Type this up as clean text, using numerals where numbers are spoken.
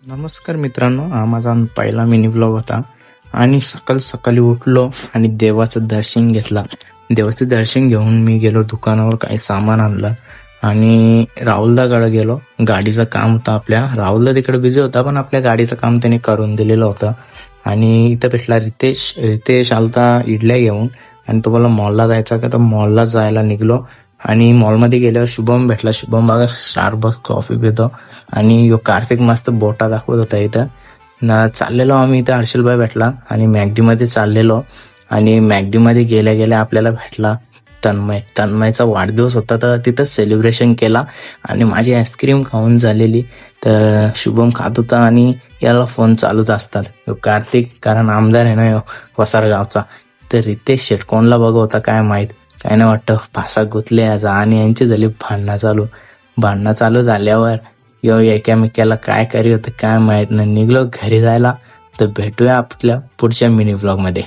नमस्कार मित्रांनो, हा माझा पहिला मिनी ब्लॉग होता आणि सकाळी उठलो आणि देवाचं दर्शन घेतला. देवाचं दर्शन घेऊन मी गेलो दुकानावर, काही सामान आणलं आणि राहुलदाकडे गेलो. गाडीचं काम होतं आपल्या. राहुलदा तिकडे बिझी होता, पण आपल्या गाडीचं काम त्याने करून दिलेलं होतं. आणि इथं भेटला रितेश आलता इडल्या घेऊन आणि तो बोला मॉलला जायचा का, तर मॉलला जायला निघलो. आणि मॉलमध्ये गेल्यावर शुभम भेटला. शुभम बघा स्टारबक्स कॉफी पितो आणि यो कार्तिक मस्त बोटा दाखवत होता इथं ना. चाललेलो आम्ही इथं हर्षलबाई भेटला आणि मॅगडीमध्ये चाललेलो. आणि मॅगडीमध्ये गेल्या गेल्या आपल्याला भेटला तन्मयचा वाढदिवस होता, तर तिथंच सेलिब्रेशन केला आणि माझी आईस्क्रीम खाऊन झालेली. तर शुभम खात होता आणि याला फोन चालूच असतात. कार्तिक कारण आमदार आहे ना यो वसार गावचा. तर रितेश शेटकोणला बघवता काय माहीत, काय नाही वाटतं फासा गुतले याचा आणि यांची झाली भांडणं चालू झाल्यावर यो एकामेकाला काय करी होतं काय माहीत नाही. निघलो घरी जायला. तर भेटूया आपल्या पुढच्या मिनी ब्लॉगमध्ये.